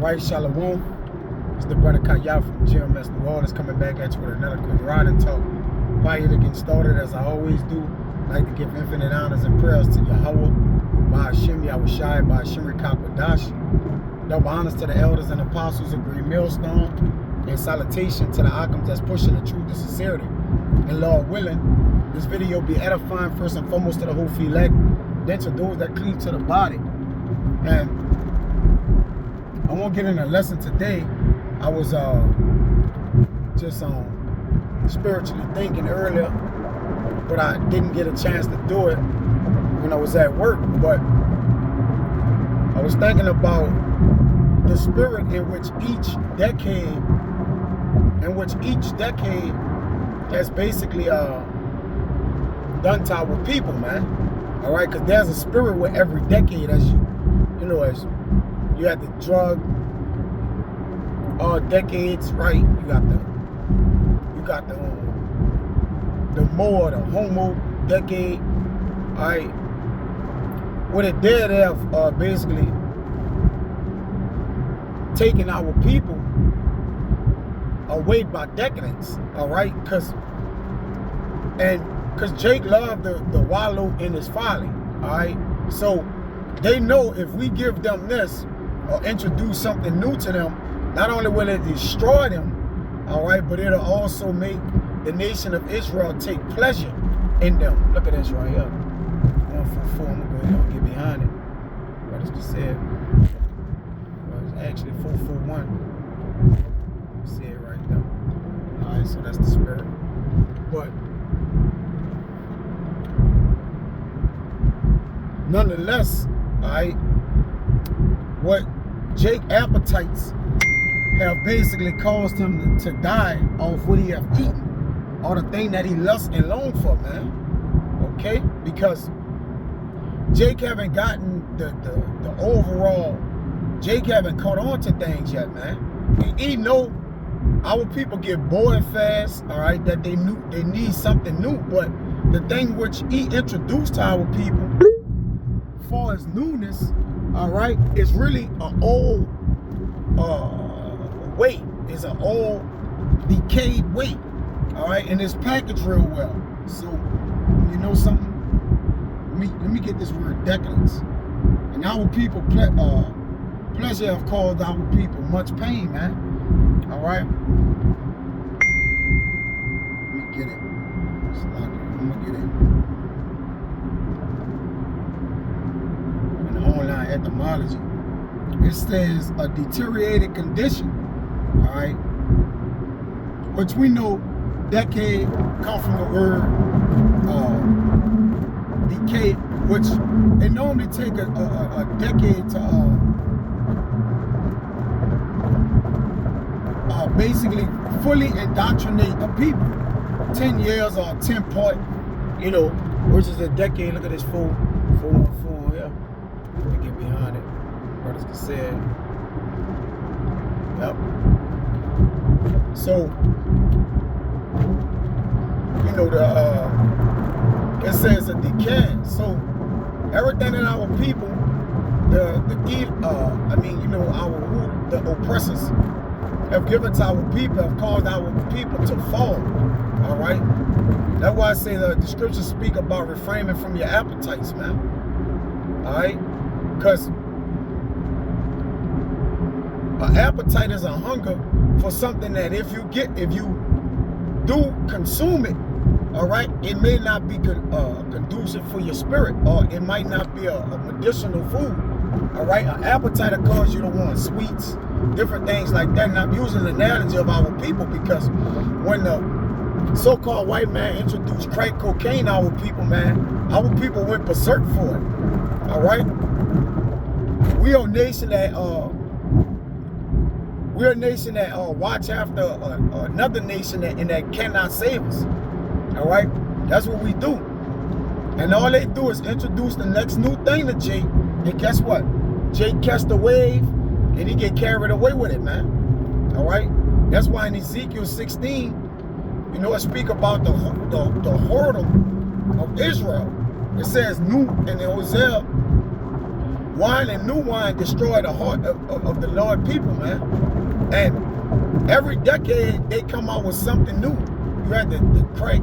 Right, Shalom. It's the brother Kaya from GMS New Orleans coming back at you with another quick riding talk. Prior to getting started, as I always do, I like to give infinite honors and prayers to Yahweh, Ba'ashim Yahushai, Ba'ashim Rikakwadash. Double honors to the elders and apostles of Green Millstone, and salutation to the Akams that's pushing the truth and sincerity. And Lord willing, this video be edifying first and foremost to the whole elect, then to those that cleave to the body. And I won't get in a lesson today. I was just spiritually thinking earlier, but I didn't get a chance to do it when I was at work. But I was thinking about the spirit in which each decade has basically done to our people, man. All right, because there's a spirit with every decade, as as you had the drug decades, right? You got the more the homo decade. All right, what it did have basically taken our people away by decadence. All right, because Jake loved the wallow in his folly. All right, so they know if we give them this or introduce something new to them, not only will it destroy them, all right, but it'll also make the nation of Israel take pleasure in them. Look at this right here. 144, I'm gonna go ahead and get behind it. What is this said? Well, it's actually 441. You see it right there. All right, so that's the spirit. But nonetheless, all right, what Jake appetites have basically caused him to die off what he have eaten, or the thing that he lusts and longs for, man. Okay, because Jake haven't gotten the overall. Jake haven't caught on to things yet, man. He know our people get bored fast, all right, that they need something new. But the thing which he introduced to our people, as far as newness, all right, is really an old weight. It's an old decayed weight, all right, and it's packaged real well. So you know something, let me get this word, decadence. And our people pleasure have caused our people much pain, man. All right, let me get it. I'm gonna get it. Online etymology, it says a deteriorated condition, all right, which we know decade come from the word decay, which it normally take a decade to basically fully indoctrinate a people. 10 years or 10 point, which is a decade. Look at this 414 here. Let me get behind it. Brothers can say it. Yep. So, it says a decay. So, everything that our people, the oppressors have given to our people have caused our people to fall. All right. That's why I say the scriptures speak about refraining from your appetites, man. All right, because an appetite is a hunger for something that if you do consume it, all right, it may not be conducive for your spirit, or it might not be a medicinal food. All right, an appetite will cause you to want sweets, different things like that. And I'm using the analogy of our people because when the so-called white man introduced crack cocaine to our people, man, our people went berserk for it. All right, we are a nation that watch after another nation that cannot save us. All right, that's what we do. And all they do is introduce the next new thing to Jake, and guess what? Jake catch the wave and he get carried away with it, man. All right, that's why in Ezekiel 16, it speak about the hurdle of Israel. It says new, and in Hosea wine and new wine destroy the heart of the Lord people, man. And every decade they come out with something new. You had the crack,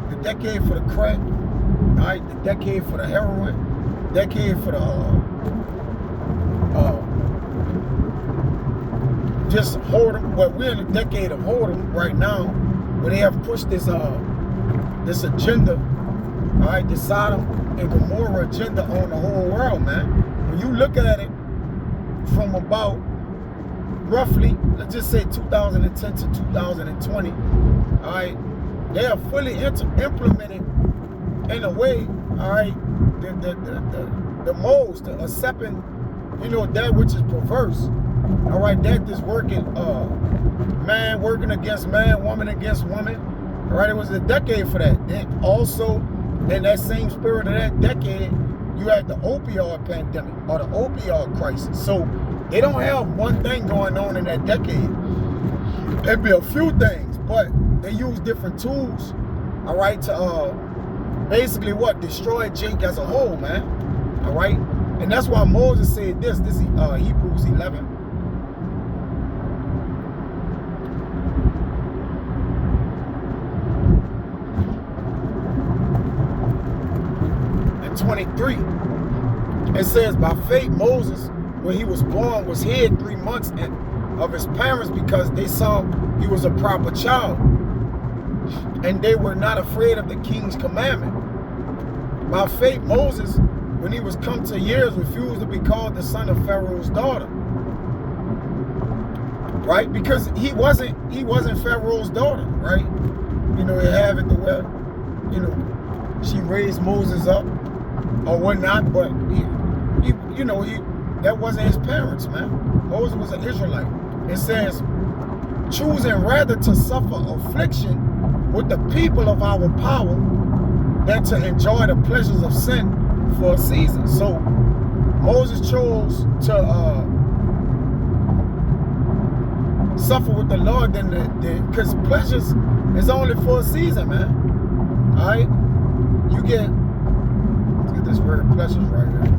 the decade for the crack, all right, the decade for the heroin, decade for the just whoredom. But we're in a decade of whoredom right now, where they have pushed this this agenda, all right, the Sodom and Gomorrah agenda on the whole world, man. When you look at it from about roughly, let's just say 2010 to 2020, all right, they are fully implemented in a way, all right, the modes, the accepting, you know, that which is perverse, all right, that is working, man working against man, woman against woman, all right. It was a decade for that. And also, in that same spirit of that decade, you had the opioid pandemic or the opioid crisis. So they don't have one thing going on in that decade. There'd be a few things, but they use different tools, all right, to basically what? Destroy Jake as a whole, man. All right? And that's why Moses said this is Hebrews 11. And 23. It says, by faith, Moses, when he was born, was hid 3 months of his parents because they saw he was a proper child. And they were not afraid of the king's commandment. By faith, Moses, when he was come to years, refused to be called the son of Pharaoh's daughter. Right? Because he wasn't Pharaoh's daughter, right? You know, you have it the way, you know, she raised Moses up or whatnot, but that wasn't his parents, man. Moses was an Israelite. It says, choosing rather to suffer affliction with the people of our power than to enjoy the pleasures of sin for a season. So Moses chose to suffer with the Lord because pleasures is only for a season, man. All right, let's get this word pleasures right here.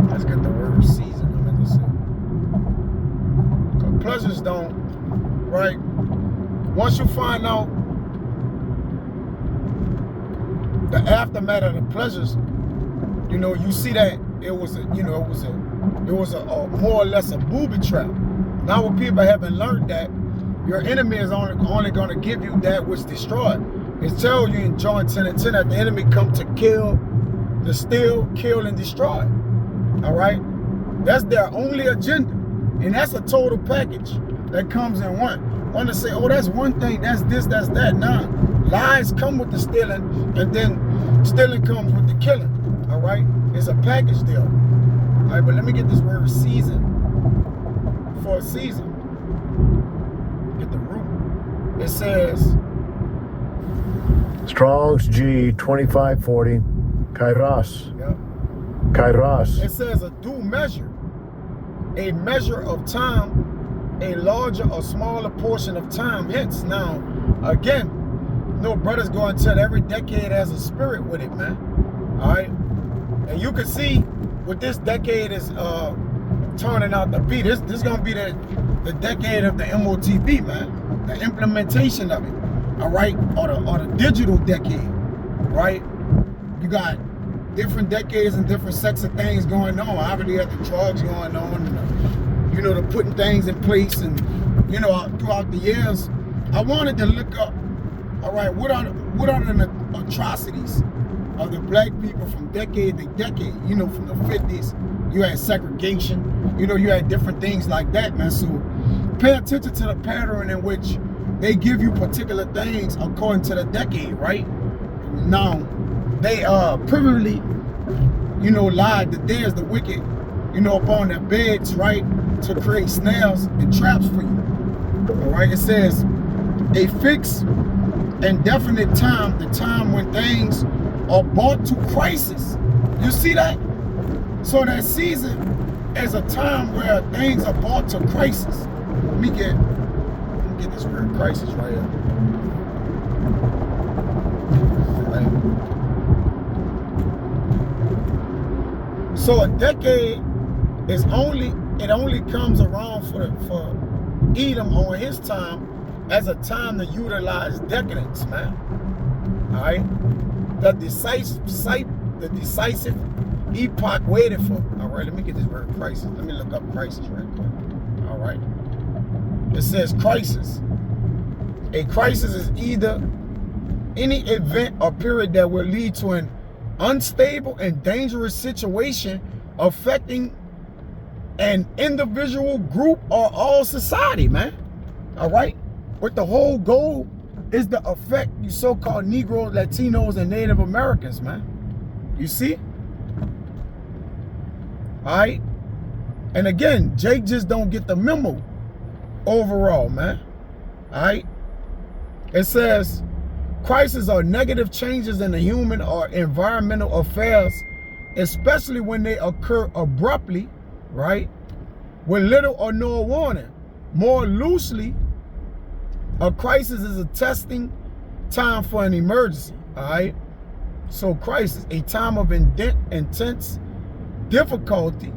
Let's get the word season. Pleasures don't, right? Once you find out the aftermath of the pleasures, you know, you see that it was a more or less a booby trap. Now what people haven't learned, that your enemy is only going to give you that which destroyed. It tells you in John 10:10 that the enemy come to kill, to steal, kill, and destroy. All right? That's their only agenda. And that's a total package that comes in one. Want to say, oh, that's one thing, that's this, that's that. Nah. Lies come with the stealing, and then stealing comes with the killing. All right? It's a package deal. All right, but let me get this word season. For a season. Get the root. It says, Strong's G 2540, Kairos. Yep. Kairos. It says a due measure, a measure of time, a larger or smaller portion of time. Hence, now, again, no brothers go and tell every decade has a spirit with it, man. All right? And you can see what this decade is turning out to be. This is going to be the decade of the MOTB, man. The implementation of it. All right, or the digital decade, right? You got different decades and different sets of things going on. Obviously, you have the drugs going on, and you know, the putting things in place, and you know, throughout the years, I wanted to look up. All right, what are the atrocities of the black people from decade to decade? You know, from the 50s, you had segregation. You know, you had different things like that, man. So pay attention to the pattern in which they give you particular things according to the decade, right? Now, they privily, you know, lied the dares, the wicked, you know, upon their beds, right, to create snares and traps for you. All right, it says a fixed and definite time, the time when things are brought to crisis. You see that? So that season is a time where things are brought to crisis. Let me get this word crisis right here. Right. So a decade is only comes around for Edom on his time as a time to utilize decadence, man. All right, the decisive epoch waited for. All right, let me get this word crisis. Let me look up crisis right quick. All right, it says crisis. A crisis is either any event or period that will lead to an unstable and dangerous situation affecting an individual, group, or all society, man. All right, but the whole goal is to affect you so-called Negroes, Latinos, and Native Americans, man. You see? All right? And again, Jake just don't get the memo overall, man. All right? It says, crises are negative changes in the human or environmental affairs, especially when they occur abruptly, right? With little or no warning. More loosely, a crisis is a testing time for an emergency, all right? So crisis, a time of intense difficulty,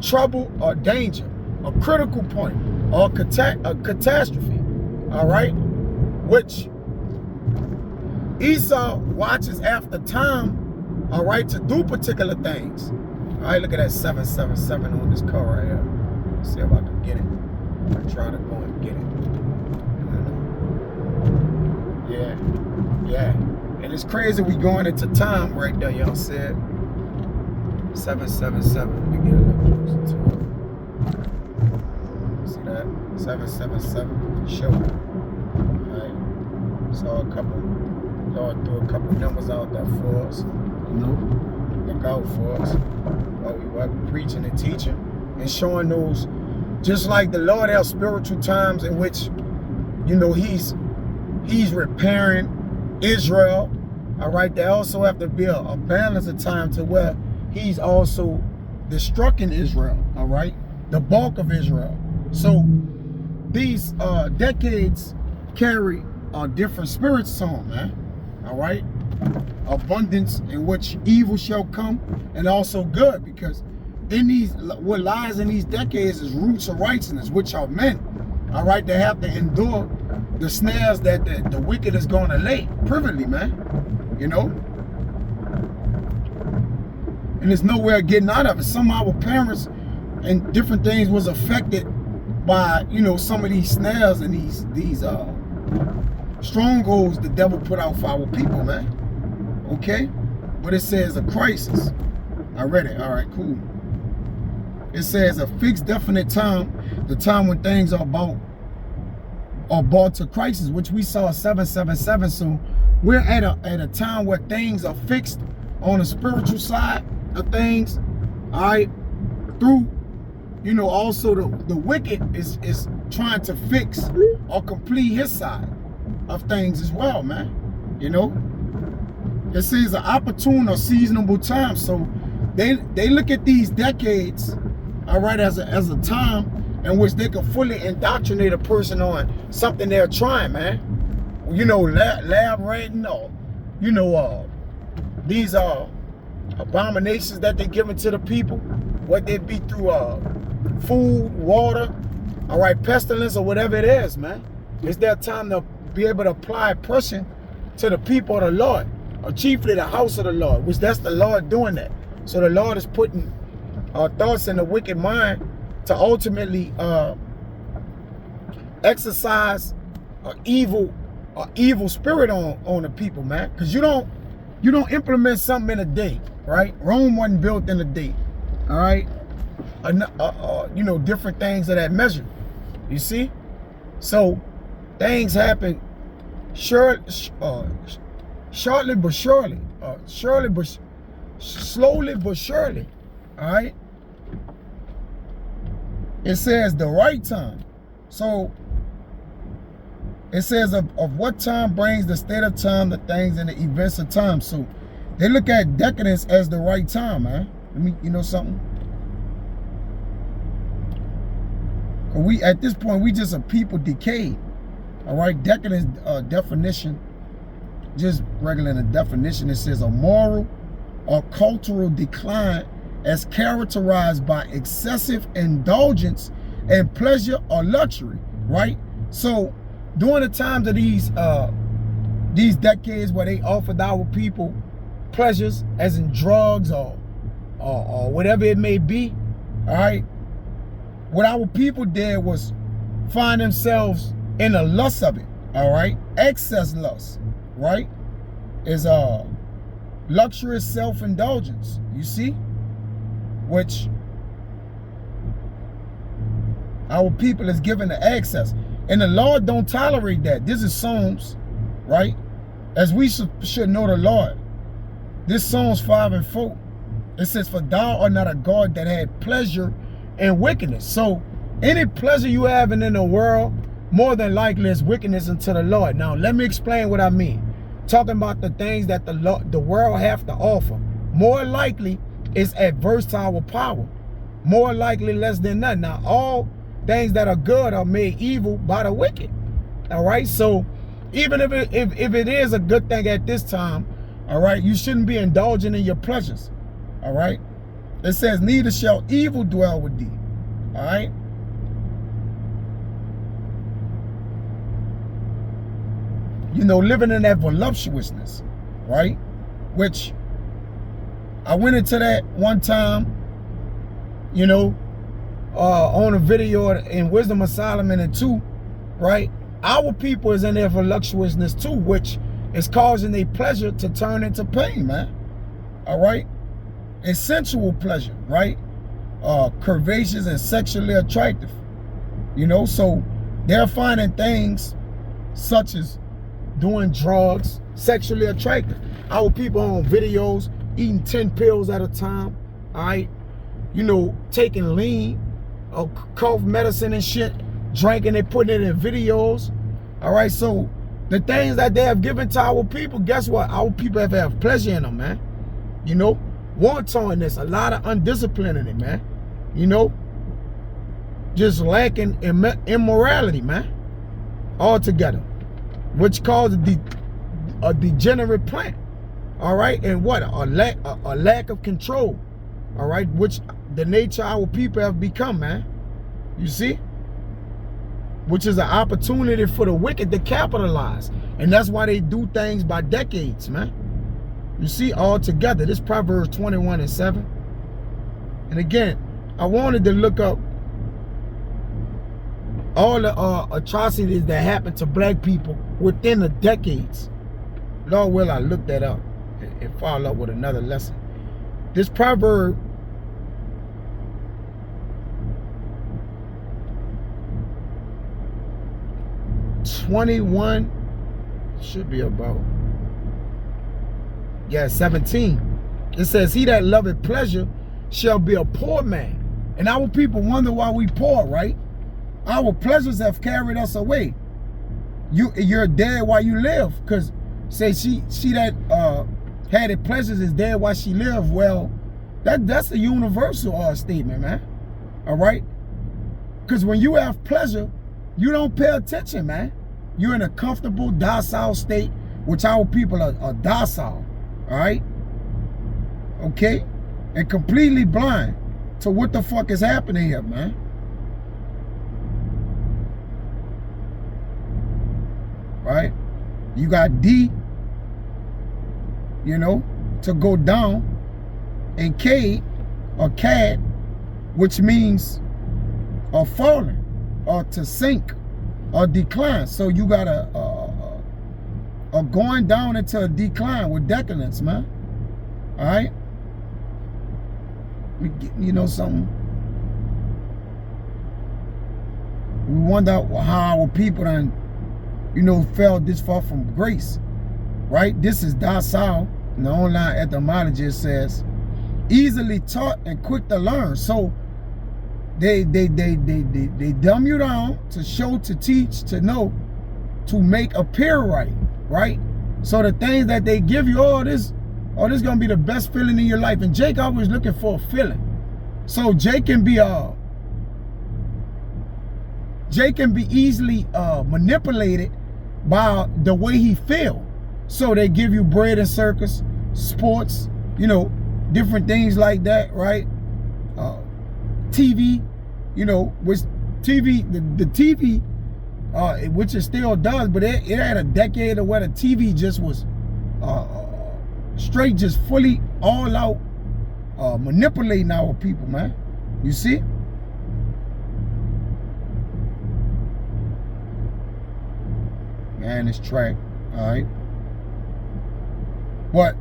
trouble, or danger, a critical point, or a catastrophe, all right? Which Esau watches after time, all right, to do particular things. All right, look at that 777 on this car right here. Let's see if I can get it. I'll try to go and get it. Yeah. And it's crazy we going into time right there, y'all said. 777. Let me get a little closer to it. See that? 777. Show. Alright. Saw a couple. Lord threw a couple numbers out there for us. You know? Look out for us. While we preaching and teaching and showing those, just like the Lord has spiritual times in which, you know, he's repairing Israel. All right, there also have to be a balance of time to where he's also destructing Israel. All right, the bulk of Israel. So these decades carry different spirits to them, man. All right, abundance in which evil shall come, and also good, because in these, what lies in these decades is roots of righteousness, which are men. All right, they have to endure the snares that the wicked is going to lay privately, man. You know? And there's nowhere getting out of it. Some of our parents and different things was affected by, you know, some of these snares and these strongholds the devil put out for our people, man. Okay? But it says a crisis. I read it. All right, cool. It says a fixed, definite time, the time when things are brought to crisis, which we saw 777. So we're at a time where things are fixed on the spiritual side of things. All right, through, you know, also the wicked is trying to fix or complete his side of things as well, man. You know, it says an opportune or seasonable time. So they look at these decades, all right, as a time in which they can fully indoctrinate a person on something they're trying, man. You know, lab rating, or, you know, these abominations that they're giving to the people, what they be through food, water, all right, pestilence, or whatever it is, man. It's their time to be able to apply pressure to the people of the Lord, or chiefly the house of the Lord, which that's the Lord doing that. So the Lord is putting thoughts in the wicked mind to ultimately exercise an evil spirit on the people, man. Because you don't implement something in a day, right? Rome wasn't built in a day, all right? You know, different things of that measure. You see? So things happen shortly but surely, slowly but surely, all right? It says the right time. So It says of what time brings the state of time, the things and the events of time. So they look at decadence as the right time, man. Let me, you know something? We, at this point, we just a people decayed. All right, decadence definition, just regular the definition, it says a moral or cultural decline as characterized by excessive indulgence and pleasure or luxury, right? So during the times of these decades where they offered our people pleasures, as in drugs or whatever it may be, all right, what our people did was find themselves in the lust of it, all right? Excess lust, right? Is luxurious self-indulgence, you see? Which our people is given the access. And the Lord don't tolerate that. This is Psalms, right? As we should know the Lord. This Psalms 5 and 4. It says, for thou art not a God that had pleasure in wickedness. So any pleasure you have in the world, more than likely is wickedness unto the Lord. Now, let me explain what I mean. Talking about the things that the world have to offer. More likely, it's adverse to our power. More likely, less than none. Now, all things that are good are made evil by the wicked. All right? So, even if it is a good thing at this time, all right, you shouldn't be indulging in your pleasures. All right? It says, neither shall evil dwell with thee. All right? You know, living in that voluptuousness, right? Which I went into that one time, you know, on a video in Wisdom of Solomon and 2, right? Our people is in their voluptuousness too, which is causing their pleasure to turn into pain, man. All right? And sensual pleasure, right? Curvaceous and sexually attractive. You know, so they're finding things such as doing drugs, sexually attractive. Our people on videos eating 10 pills at a time, all right? You know, taking lean, cough medicine and shit, drinking and putting it in videos, all right? So the things that they have given to our people, guess what? Our people have pleasure in them, man. You know, wantonness, a lot of undiscipline in it, man. You know, just lacking immorality, man, altogether. Which caused a degenerate plant, all right, and what a lack of control, all right, which the nature our people have become, man. You see, which is an opportunity for the wicked to capitalize, and that's why they do things by decades, man. You see, all together. This Proverbs 21 and 7. And again, I wanted to look up all the atrocities that happened to black people within the decades. Lord will, I look that up and follow up with another lesson. This proverb (21) should be about 17. It says, he that loveth pleasure shall be a poor man. And our people wonder why we poor, right? Our pleasures have carried us away. You're dead while you live. Because say she that had it pleasures is dead while she lived. Well, that's a universal statement, man. All right? Because when you have pleasure, you don't pay attention, man. You're in a comfortable, docile state, which our people are docile. All right? Okay? And completely blind to what the fuck is happening here, man. Right? You got D, you know, to go down, and K or CAD, which means falling or to sink or decline. So you got a going down into a decline with decadence, man. All right? You know something? We wonder how our people done, you know, fell this far from grace, right? This is docile. In the online etymology, it says, easily taught and quick to learn. So they dumb you down to show, to teach, to know, to make appear right, right? So the things that they give you, this is gonna be the best feeling in your life. And Jake always looking for a feeling. So Jake can be easily manipulated by the way he feel. So they give you bread and circus, sports, you know, different things like that, right? TV, you know, which TV, the TV, which it still does, but it had a decade of where the TV just was straight, just fully all out manipulating our people, man. You see? Man, it's track, all right? But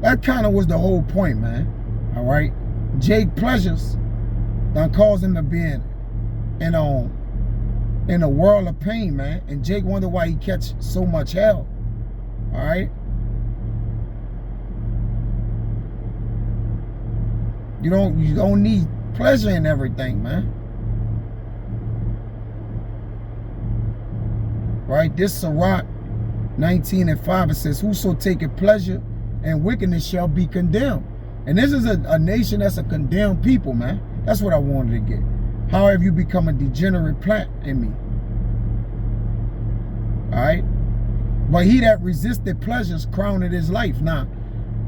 that kind of was the whole point, man, all right? Jake Pleasures done caused him to be in a world of pain, man. And Jake wonder why he catch so much hell, all right? You don't need pleasure in everything, man. Right? This Sirach 19:5, it says, whoso taketh pleasure in wickedness shall be condemned. And this is a nation that's a condemned people, man. That's what I wanted to get. How have you become a degenerate plant in me? All right? But he that resisted pleasures crowned his life. Now,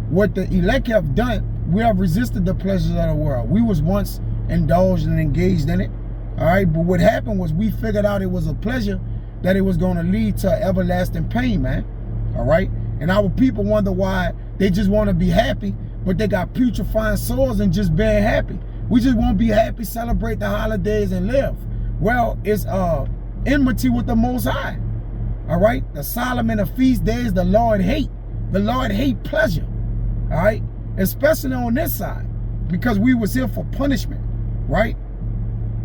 what the elect have done, we have resisted the pleasures of the world. We was once indulged and engaged in it. All right? But what happened was we figured out it was a pleasure that it was going to lead to everlasting pain, man. All right? And our people wonder why they just want to be happy, but they got putrefying souls and just being happy. We just won't be happy, celebrate the holidays and live. Well, it's enmity with the Most High. All right? The Solomon of feast days, the Lord hate. The Lord hate pleasure. All right? Especially on this side, because we was here for punishment, right?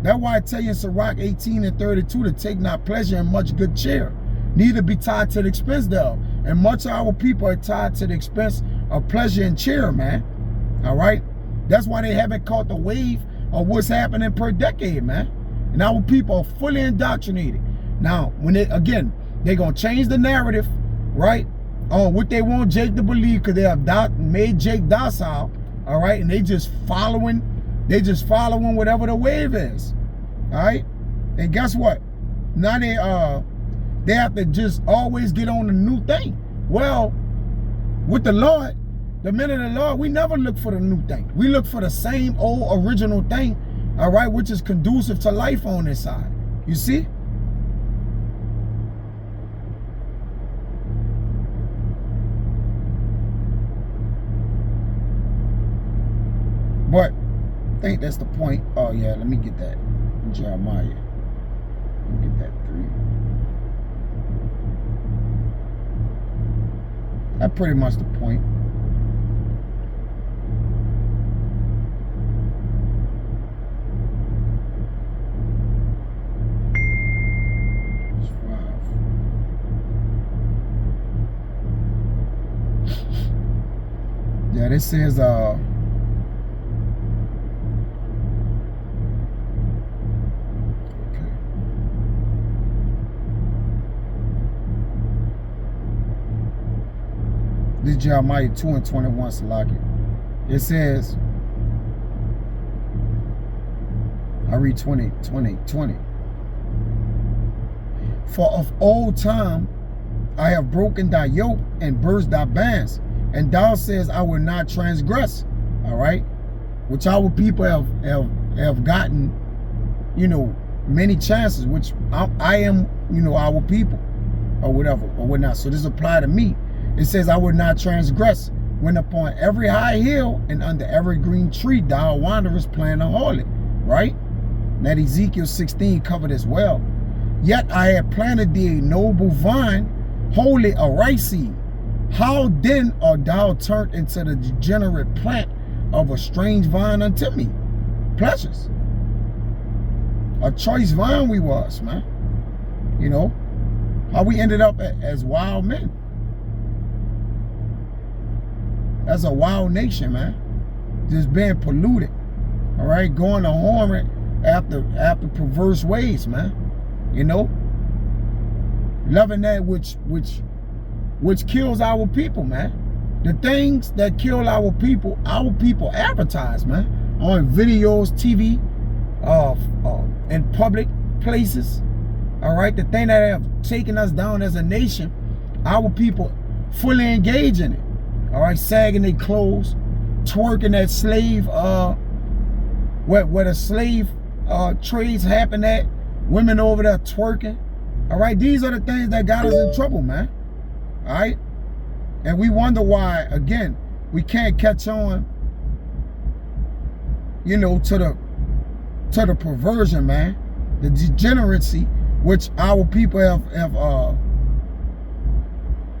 That's why I tell you in Sirach 18:32 to take not pleasure in much good cheer, neither be tied to the expense thereof. And much of our people are tied to the expense of pleasure and cheer, man. All right? That's why they haven't caught the wave of what's happening per decade, man. And our people are fully indoctrinated. Now, when they're going to change the narrative, right? On what they want Jake to believe, because they have made Jake docile, all right? And they just following whatever the wave is, all right? And guess what? Now they have to just always get on a new thing. Well, with the Lord, the men of the Lord, we never look for the new thing. We look for the same old original thing, all right, which is conducive to life on this side. You see? But I think that's the point. Oh yeah, let me get that. Jeremiah. Let me get that 3. That's pretty much the point. It's 5. Yeah, this says this is Jeremiah 2:21, Salaki. It says, I read 20. For of old time I have broken thy yoke and burst thy bands, and thou says I will not transgress. All right, which our people have gotten, you know, many chances, which I am, you know, our people, or whatever, or whatnot. So this apply to me. It says, I would not transgress when upon every high hill and under every green tree thou wanderest playing a harlot, right? That Ezekiel 16 covered as well. Yet I have planted thee a noble vine, wholly a right seed. How then art thou turned into the degenerate plant of a strange vine unto me? Pleasures. A choice vine we was, man. You know, how we ended up as wild men. That's a wild nation, man. Just being polluted. All right, going to harm it after perverse ways, man. You know? loving that which kills our people, man. The things that kill our people advertise, man, on videos, TV, in public places. All right, the thing that have taken us down as a nation, our people fully engage in it. All right, sagging their clothes, twerking that slave, where the slave trades happen at, women over there twerking. All right, these are the things that got us in trouble, man. All right, and we wonder why, again, we can't catch on, you know, to the perversion, man, the degeneracy which our people have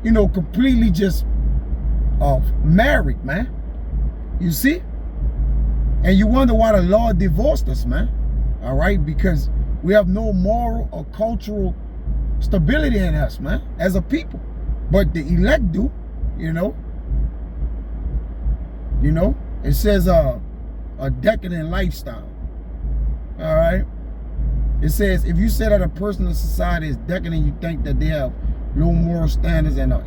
you know, completely just married, man. You see? And you wonder why the Lord divorced us, man. All right? Because we have no moral or cultural stability in us, man, as a people. But the elect do, you know. You know? It says a decadent lifestyle. All right? It says, if you say that a person in society is decadent, you think that they have low moral standards and are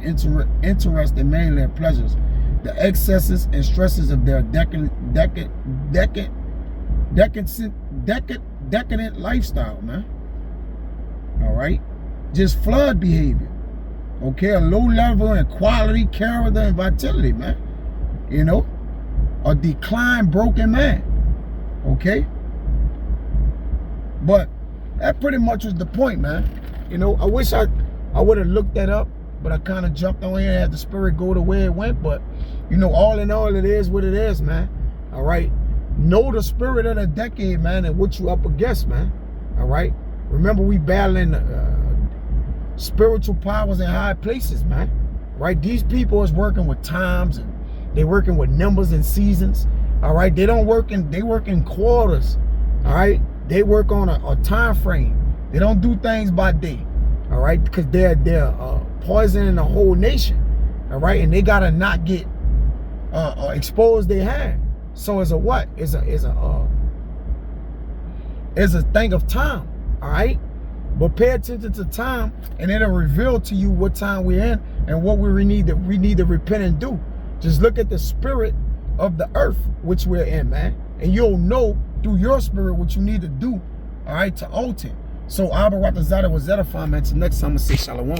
interested mainly in pleasures, the excesses and stresses of their decadent lifestyle, man. All right? Just flood behavior. Okay? A low level in quality, character, and vitality, man. You know? A declined, broken man. Okay? But that pretty much was the point, man. You know, I wish I would have looked that up, but I kind of jumped on here and had the spirit go the way it went. But, you know, all in all, it is what it is, man. All right? Know the spirit of the decade, man, and what you up against, man. All right? Remember, we battling spiritual powers in high places, man. Right? These people is working with times, and they working with numbers and seasons. All right? They work in quarters. All right? They work on a time frame. They don't do things by day. All right? Because they're poisoning the whole nation. All right? And they gotta not get exposed their hand. So it's a what? It's a thing of time. All right? But pay attention to time, and it'll reveal to you what time we're in and what we need to repent and do. Just look at the spirit of the earth which we're in, man, and you'll know through your spirit what you need to do, all right, to alter. So Abba Ratazada was edifying, man. Till next time, I say shalom.